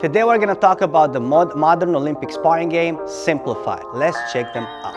Today we're going to talk about the modern Olympic sparring game, Simplified. Let's check them out.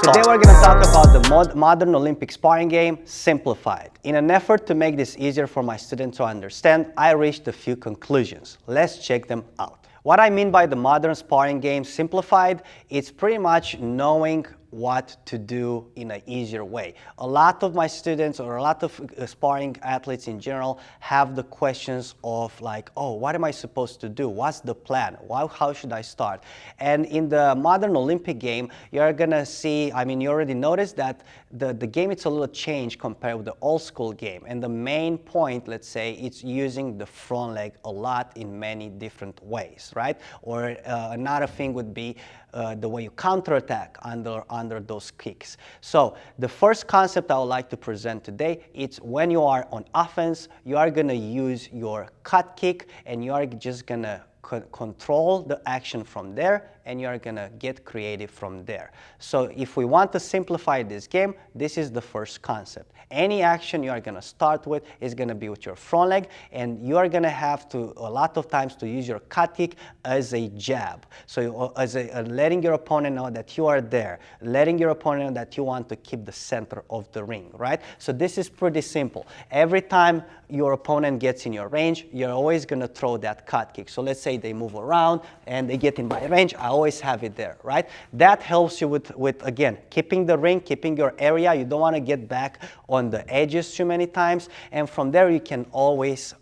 Today we're going to talk about the modern Olympic sparring game, Simplified. In an effort to make this easier for my students to understand, I reached a few conclusions. Let's check them out. What I mean by the modern sparring game, Simplified, it's pretty much knowing what to do in an easier way. A lot of my students or a lot of sparring athletes in general have the questions of like, oh, what am I supposed to do? What's the plan? How should I start? And in the modern Olympic game, you're gonna see, I mean, you already noticed that the game, it's a little changed compared with the old school game. And the main point, let's say, it's using the front leg a lot in many different ways, right? Or another thing would be the way you counterattack under those kicks. So the first concept I would like to present today, it's when you are on offense, you are gonna use your cut kick and you are just gonna control the action from there, and you're gonna get creative from there. So if we want to simplify this game, this is the first concept. Any action you are gonna start with is gonna be with your front leg, and you are gonna have to, a lot of times, to use your cut kick as a jab. So as letting your opponent know that you are there, letting your opponent know that you want to keep the center of the ring, right? So this is pretty simple. Every time your opponent gets in your range, you're always gonna throw that cut kick. So let's say they move around and they get in my range, I always have it there, right? That helps you with again, keeping the ring, keeping your area. You don't want to get back on the edges too many times. And from there, you can always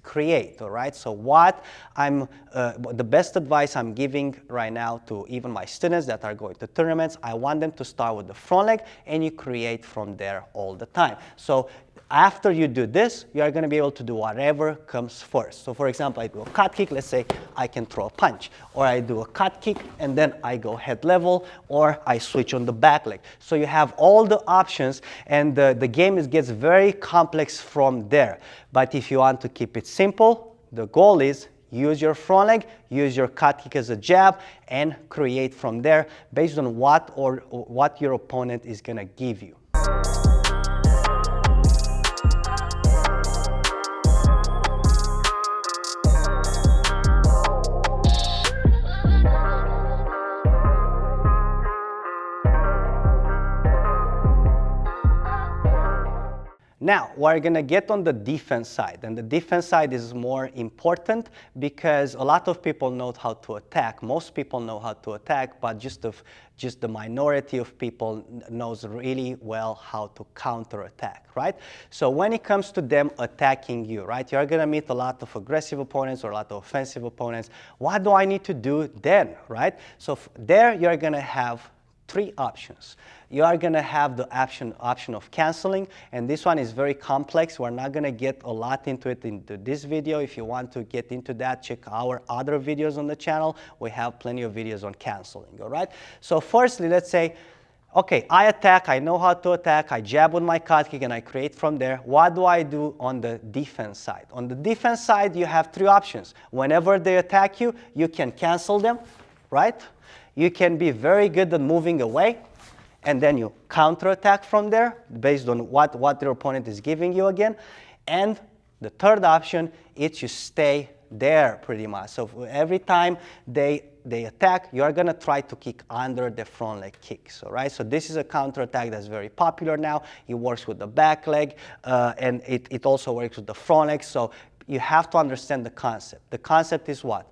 create, all right? So the best advice I'm giving right now to even my students that are going to tournaments, I want them to start with the front leg and you create from there all the time. So after you do this, you are going to be able to do whatever comes first. So for example, I do a cut kick, let's say I can throw a punch, or I do a cut kick and then I go head level, or I switch on the back leg. So you have all the options, and the game gets very complex from there. But if you want to keep it simple, the goal is use your front leg, use your cut kick as a jab, and create from there based on what your opponent is going to give you. Now, we're going to get on the defense side, and the defense side is more important because a lot of people know how to attack. Most people know how to attack, but just the minority of people knows really well how to counterattack, right? So when it comes to them attacking you, right, you're going to meet a lot of aggressive opponents or a lot of offensive opponents. What do I need to do then, right? So there you're going to have three options. You are going to have the option of canceling, and this one is very complex. We're not going to get a lot into it into this video. If you want to get into that, check our other videos on the channel. We have plenty of videos on canceling, all right? So firstly, let's say, okay, I attack, I know how to attack, I jab with my cut kick and I create from there. What do I do on the defense side? On the defense side, you have three options. Whenever they attack you, you can cancel them, right? You can be very good at moving away, and then you counterattack from there based on what your opponent is giving you again. And the third option is you stay there pretty much. So every time they attack, you're going to try to kick under the front leg kicks, all right? So this is a counterattack that's very popular now. It works with the back leg, and it also works with the front leg. So you have to understand the concept. The concept is what?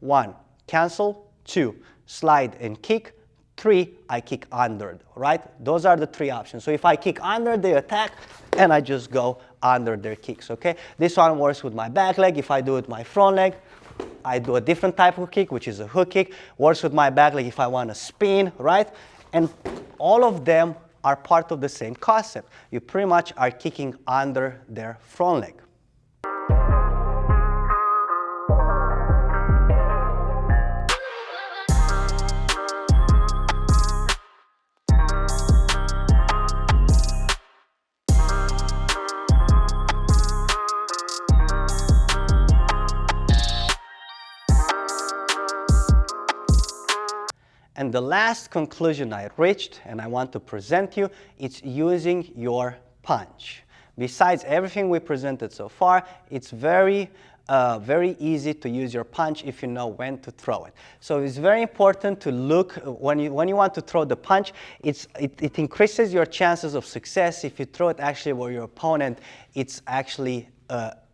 One, cancel. 2, slide and kick. 3, I kick under, right? Those are the three options. So if I kick under, they attack, and I just go under their kicks, okay? This one works with my back leg. If I do it with my front leg, I do a different type of kick, which is a hook kick. Works with my back leg if I want to spin, right? And all of them are part of the same concept. You pretty much are kicking under their front leg. And the last conclusion I reached, and I want to present you, it's using your punch. Besides everything we presented so far, it's very easy to use your punch if you know when to throw it. So it's very important to look, when you want to throw the punch, it increases your chances of success if you throw it actually where your opponent, it's actually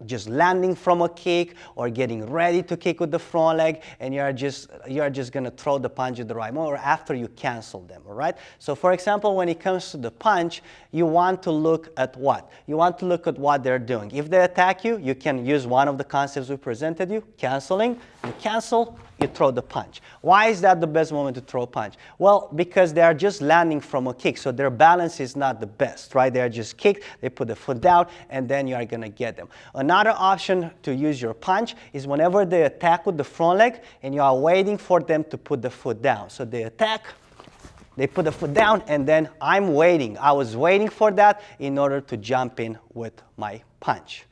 just landing from a kick or getting ready to kick with the front leg, and you're just going to throw the punch at the right moment or after you cancel them, all right? So for example, when it comes to the punch, you want to look at what? You want to look at what they're doing. If they attack you, you can use one of the concepts we presented you, canceling. You cancel, you throw the punch. Why is that the best moment to throw a punch? Well, because they are just landing from a kick, so their balance is not the best, right? They are just kicked, they put the foot down, and then you are going to get them. Another option to use your punch is whenever they attack with the front leg and you are waiting for them to put the foot down. So they attack, they put the foot down, and then I'm waiting. I was waiting for that in order to jump in with my punch.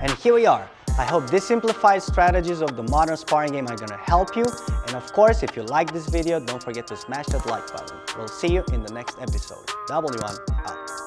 And here we are. I hope these simplified strategies of the modern sparring game are going to help you. And of course, if you like this video, don't forget to smash that like button. We'll see you in the next episode. W1 out.